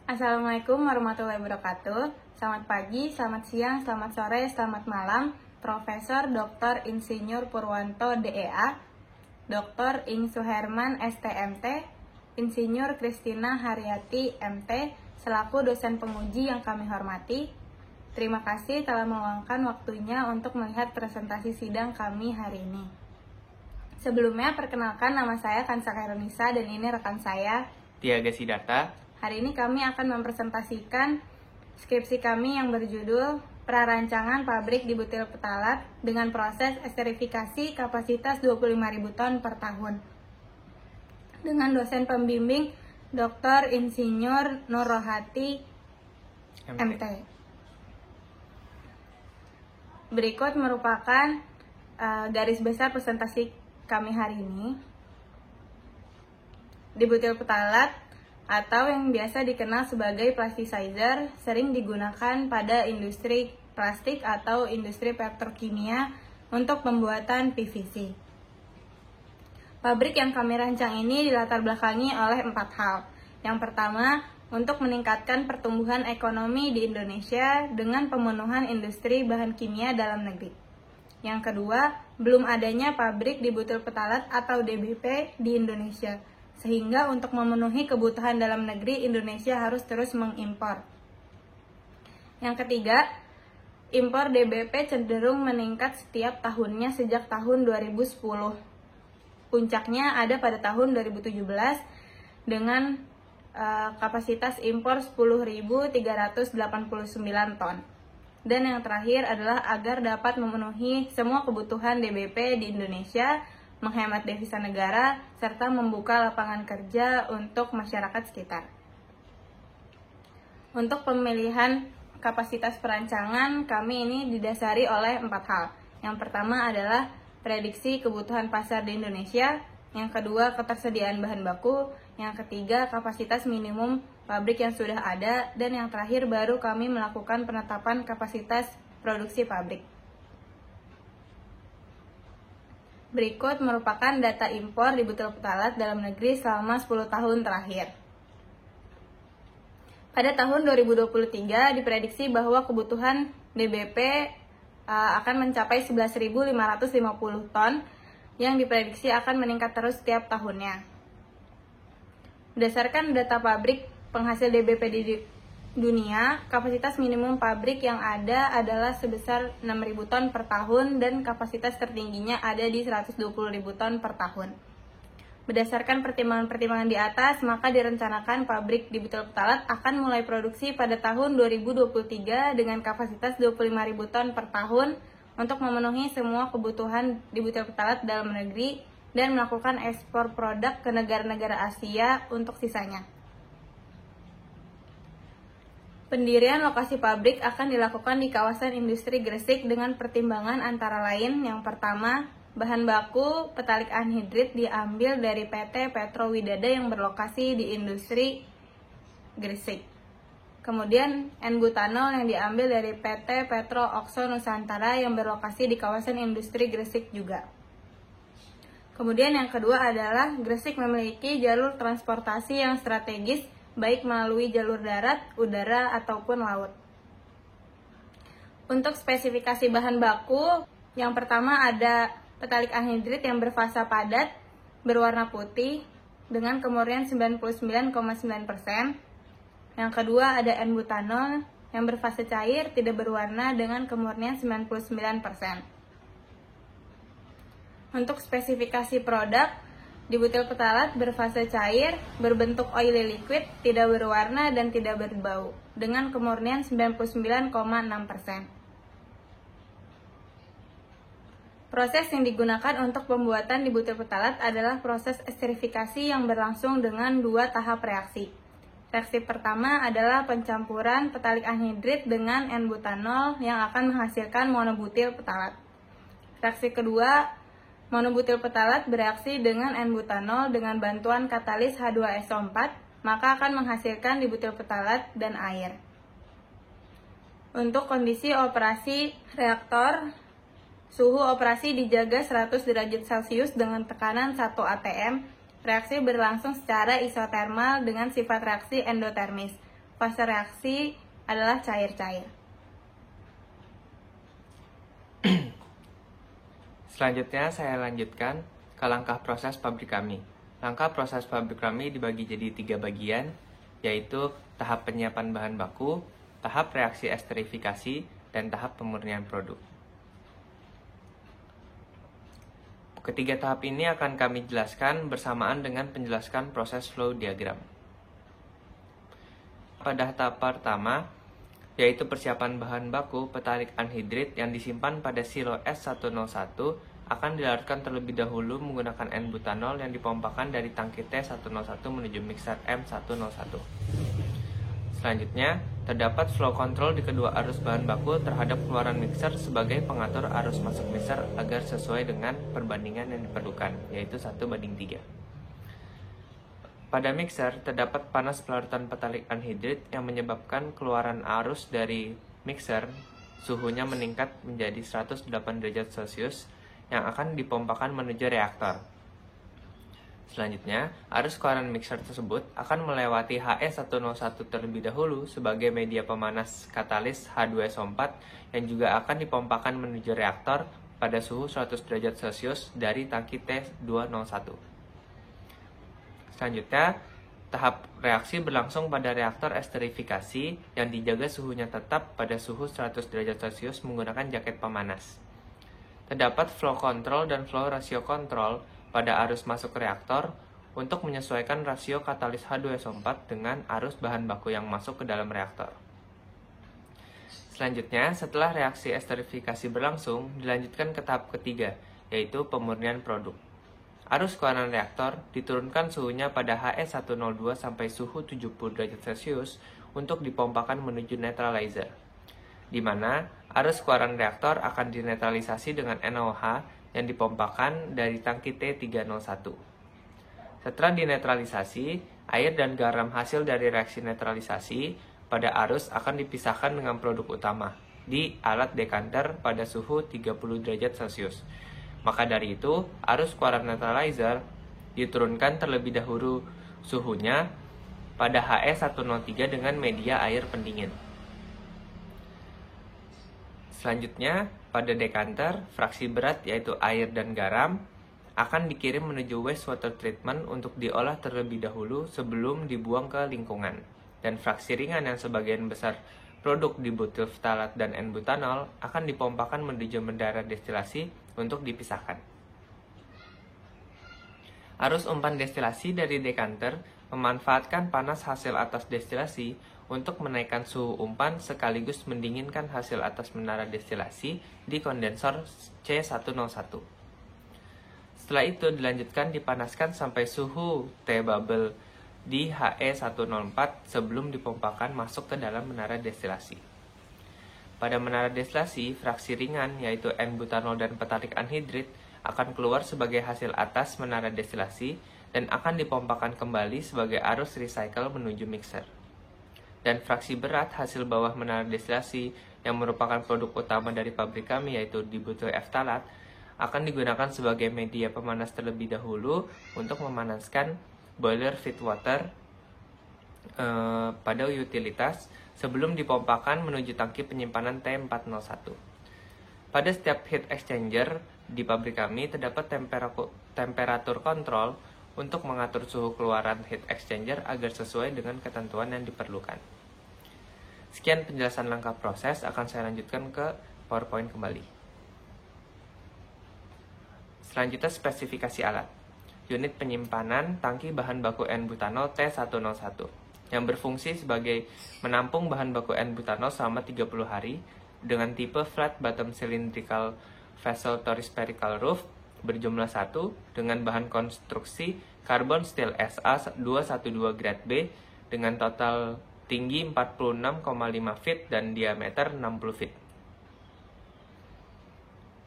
Assalamualaikum warahmatullahi wabarakatuh. Selamat pagi, selamat siang, selamat sore, selamat malam. Profesor Dr. Insinyur Purwanto DEA, Dr. Ing Suherman STMT, Insinyur Kristina Haryati MT, selaku dosen penguji yang kami hormati. Terima kasih telah meluangkan waktunya untuk melihat presentasi sidang kami hari ini. Sebelumnya, perkenalkan nama saya Kansa Khairunisa dan ini rekan saya, Tiaga Sidarta. Hari ini kami akan mempresentasikan skripsi kami yang berjudul Prarancangan Pabrik di Butil Petalat dengan proses esterifikasi kapasitas 25.000 ton per tahun. Dengan dosen pembimbing Dr. Insinyur Nur Rohati MT. Berikut merupakan garis besar presentasi kami hari ini. Di butil petalat atau yang biasa dikenal sebagai plasticizer sering digunakan pada industri plastik atau industri petrokimia untuk pembuatan PVC. Pabrik yang kami rancang ini dilatar belakangi oleh 4 hal. Yang pertama, untuk meningkatkan pertumbuhan ekonomi di Indonesia dengan pemenuhan industri bahan kimia dalam negeri. Yang kedua, belum adanya pabrik di butil petalat atau DBP di Indonesia, sehingga untuk memenuhi kebutuhan dalam negeri Indonesia harus terus mengimpor. Yang ketiga, impor DBP cenderung meningkat setiap tahunnya sejak tahun 2010. Puncaknya ada pada tahun 2017 dengan kapasitas impor 10.389 ton. Dan yang terakhir adalah agar dapat memenuhi semua kebutuhan DBP di Indonesia, menghemat devisa negara, serta membuka lapangan kerja untuk masyarakat sekitar. Untuk pemilihan kapasitas perancangan, kami ini didasari oleh 4 hal. Yang pertama adalah prediksi kebutuhan pasar di Indonesia, yang kedua ketersediaan bahan baku, yang ketiga kapasitas minimum pabrik yang sudah ada, dan yang terakhir baru kami melakukan penetapan kapasitas produksi pabrik. Berikut merupakan data impor di butil petalat dalam negeri selama 10 tahun terakhir. Pada tahun 2023 diprediksi bahwa kebutuhan DBP akan mencapai 11.550 ton yang diprediksi akan meningkat terus setiap tahunnya. Berdasarkan data pabrik penghasil DBP di dunia, kapasitas minimum pabrik yang ada adalah sebesar 6.000 ton per tahun dan kapasitas tertingginya ada di 120.000 ton per tahun. Berdasarkan pertimbangan-pertimbangan di atas, maka direncanakan pabrik di butil petalat akan mulai produksi pada tahun 2023 dengan kapasitas 25.000 ton per tahun untuk memenuhi semua kebutuhan di butil petalat dalam negeri dan melakukan ekspor produk ke negara-negara Asia untuk sisanya. Pendirian lokasi pabrik akan dilakukan di kawasan industri Gresik dengan pertimbangan antara lain. Yang pertama, bahan baku petalik anhidrit diambil dari PT Petro Widada yang berlokasi di industri Gresik. Kemudian N-butanol yang diambil dari PT Petro Oxo Nusantara yang berlokasi di kawasan industri Gresik juga. Kemudian yang kedua adalah Gresik memiliki jalur transportasi yang strategis baik melalui jalur darat, udara, ataupun laut. Untuk spesifikasi bahan baku, yang pertama ada petalik anhidrit yang berfasa padat, berwarna putih, dengan kemurnian 99,9%. Yang kedua ada N-butanol yang berfasa cair, tidak berwarna, dengan kemurnian 99%. Untuk spesifikasi produk, di butil petalat berfase cair, berbentuk oily liquid, tidak berwarna dan tidak berbau, dengan kemurnian 99,6%. Proses yang digunakan untuk pembuatan di butil petalat adalah proses esterifikasi yang berlangsung dengan 2 tahap reaksi. Reaksi pertama adalah pencampuran petalik anhidrit dengan N-butanol yang akan menghasilkan monobutil petalat. Reaksi kedua, monobutil petalat bereaksi dengan N-butanol dengan bantuan katalis H2SO4, maka akan menghasilkan di butil petalat dan air. Untuk kondisi operasi reaktor, suhu operasi dijaga 100 derajat Celcius dengan tekanan 1 atm. Reaksi berlangsung secara isotermal dengan sifat reaksi endotermis. fase reaksi adalah cair-cair. Selanjutnya saya lanjutkan ke langkah proses pabrik kami. Langkah proses pabrik kami dibagi jadi 3 bagian, yaitu tahap penyiapan bahan baku, tahap reaksi esterifikasi, dan tahap pemurnian produk. Ketiga tahap ini akan kami jelaskan bersamaan dengan penjelasan proses flow diagram. Pada tahap pertama, yaitu persiapan bahan baku petalik anhidrit yang disimpan pada silo S101 akan dilarutkan terlebih dahulu menggunakan N-butanol yang dipompakan dari tangki T101 menuju mixer M101. Selanjutnya, terdapat flow control di kedua arus bahan baku terhadap keluaran mixer sebagai pengatur arus masuk mixer agar sesuai dengan perbandingan yang diperlukan, yaitu 1:3. Pada mixer, terdapat panas pelarutan petalik anhidrit yang menyebabkan keluaran arus dari mixer, suhunya meningkat menjadi 108 derajat Celcius yang akan dipompakan menuju reaktor. Selanjutnya, arus keluaran mixer tersebut akan melewati HE101 terlebih dahulu sebagai media pemanas katalis H2SO4 yang juga akan dipompakan menuju reaktor pada suhu 100 derajat Celcius dari tangki T201. Selanjutnya, tahap reaksi berlangsung pada reaktor esterifikasi yang dijaga suhunya tetap pada suhu 100 derajat Celcius menggunakan jaket pemanas. Terdapat flow control dan flow ratio control pada arus masuk reaktor untuk menyesuaikan rasio katalis H2SO4 dengan arus bahan baku yang masuk ke dalam reaktor. Selanjutnya, setelah reaksi esterifikasi berlangsung, dilanjutkan ke tahap ketiga, yaitu pemurnian produk. Arus keluaran reaktor diturunkan suhunya pada HE102 sampai suhu 70 derajat Celcius untuk dipompakan menuju netralizer, di mana arus keluaran reaktor akan dinetralisasi dengan NaOH yang dipompakan dari tangki T301. Setelah dinetralisasi, air dan garam hasil dari reaksi netralisasi pada arus akan dipisahkan dengan produk utama di alat dekanter pada suhu 30 derajat Celcius. Maka dari itu, arus keluaran netralizer diturunkan terlebih dahulu suhunya pada HE103 dengan media air pendingin. Selanjutnya, pada dekanter, fraksi berat yaitu air dan garam akan dikirim menuju wastewater treatment untuk diolah terlebih dahulu sebelum dibuang ke lingkungan. Dan fraksi ringan yang sebagian besar produk dibutyl ftalat dan N-butanol akan dipompakan menuju menara destilasi untuk dipisahkan. Arus umpan destilasi dari dekanter memanfaatkan panas hasil atas destilasi untuk menaikkan suhu umpan sekaligus mendinginkan hasil atas menara destilasi di kondensor C101. Setelah itu dilanjutkan dipanaskan sampai suhu T-bubble di HE104 sebelum dipompakan masuk ke dalam menara destilasi. Pada menara destilasi, fraksi ringan yaitu N-butanol dan petalik anhidrit akan keluar sebagai hasil atas menara destilasi dan akan dipompakan kembali sebagai arus recycle menuju mixer. Dan fraksi berat hasil bawah menara destilasi yang merupakan produk utama dari pabrik kami yaitu dibutyl ftalat akan digunakan sebagai media pemanas terlebih dahulu untuk memanaskan boiler feed water pada utilitas sebelum dipompakan menuju tangki penyimpanan T401. Pada setiap heat exchanger di pabrik kami terdapat temperatur kontrol untuk mengatur suhu keluaran heat exchanger agar sesuai dengan ketentuan yang diperlukan. Sekian penjelasan langkah proses, akan saya lanjutkan ke PowerPoint kembali. Selanjutnya spesifikasi alat. Unit penyimpanan tangki bahan baku N-butanol T101 yang berfungsi sebagai menampung bahan baku N-butanol selama 30 hari dengan tipe flat bottom cylindrical vessel Torus spherical roof berjumlah 1 dengan bahan konstruksi carbon steel SA212 grade B dengan total tinggi 46,5 feet dan diameter 60 feet.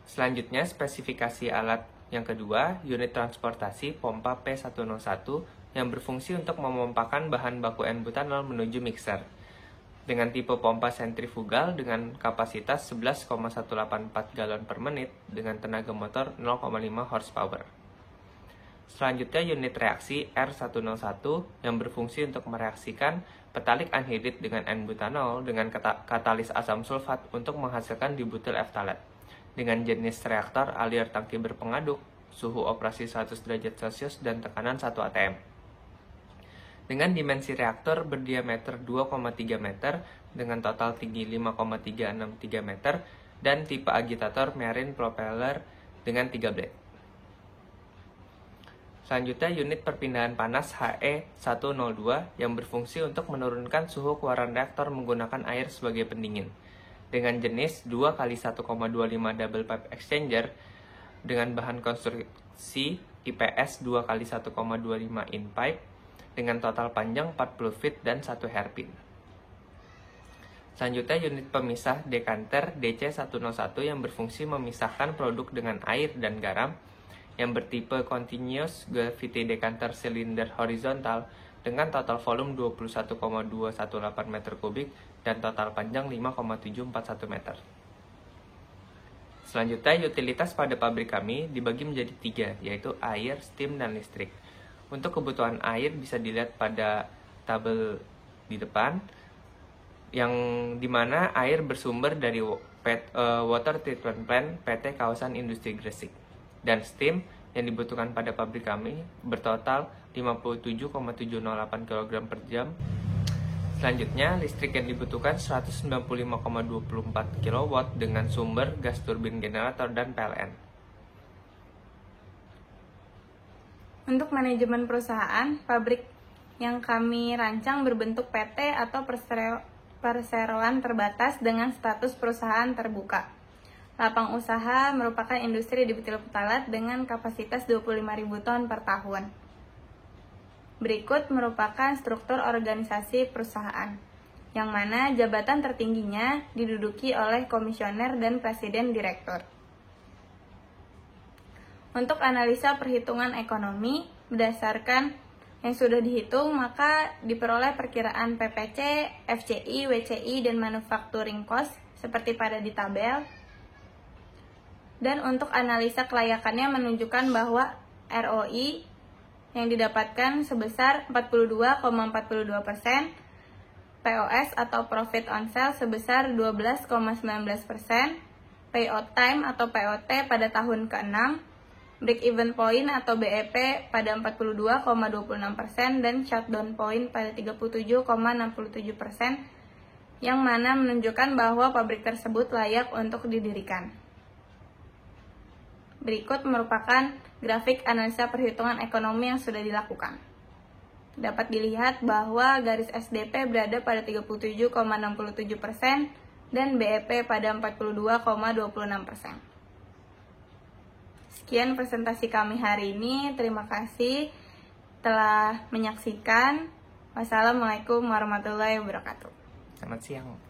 Selanjutnya spesifikasi alat yang kedua, unit transportasi pompa P101 yang berfungsi untuk memompakan bahan baku N-butanol menuju mixer dengan tipe pompa sentrifugal dengan kapasitas 11,184 galon per menit dengan tenaga motor 0,5 horsepower. Selanjutnya unit reaksi R101 yang berfungsi untuk mereaksikan petalik anhidrit dengan N-butanol dengan katalis asam sulfat untuk menghasilkan dibutil ftalat dengan jenis reaktor alir tangki berpengaduk, suhu operasi 100 derajat Celcius dan tekanan 1 atm. Dengan dimensi reaktor berdiameter 2,3 meter dengan total tinggi 5,363 meter dan tipe agitator marine propeller dengan 3 blade. Selanjutnya, unit perpindahan panas HE102 yang berfungsi untuk menurunkan suhu keluaran reaktor menggunakan air sebagai pendingin dengan jenis 2x1,25 double pipe exchanger dengan bahan konstruksi IPS 2x1,25 in pipe dengan total panjang 40 feet dan 1 hairpin. Selanjutnya, unit pemisah dekanter DC101 yang berfungsi memisahkan produk dengan air dan garam yang bertipe Continuous Gravity Decanter Cylinder Horizontal dengan total volume 21,218 meter kubik dan total panjang 5,741 meter. Selanjutnya, utilitas pada pabrik kami dibagi menjadi 3, yaitu air, steam, dan listrik. Untuk kebutuhan air bisa dilihat pada tabel di depan, yang dimana air bersumber dari Water Treatment Plant PT Kawasan Industri Gresik. Dan steam yang dibutuhkan pada pabrik kami bertotal 57,708 kg per jam. Selanjutnya, listrik yang dibutuhkan 195,24 kW dengan sumber gas turbin generator dan PLN. Untuk manajemen perusahaan, pabrik yang kami rancang berbentuk PT atau perseroan terbatas dengan status perusahaan terbuka. Lapang usaha merupakan industri dibutil ftalat dengan kapasitas 25.000 ton per tahun. Berikut merupakan struktur organisasi perusahaan, yang mana jabatan tertingginya diduduki oleh komisioner dan presiden direktur. Untuk analisa perhitungan ekonomi, berdasarkan yang sudah dihitung, maka diperoleh perkiraan PPC, FCI, WCI, dan manufacturing cost seperti pada di tabel. Dan untuk analisa kelayakannya menunjukkan bahwa ROI yang didapatkan sebesar 42,42%, POS atau Profit on Sale sebesar 12,19%, Payout Time atau POT pada tahun ke-6, Break Even Point atau BEP pada 42,26%, dan Shutdown Point pada 37,67%, yang mana menunjukkan bahwa pabrik tersebut layak untuk didirikan. Berikut merupakan grafik analisa perhitungan ekonomi yang sudah dilakukan. Dapat dilihat bahwa garis SDP berada pada 37,67% dan BEP pada 42,26%. Sekian presentasi kami hari ini. Terima kasih telah menyaksikan. Wassalamualaikum warahmatullahi wabarakatuh. Selamat siang.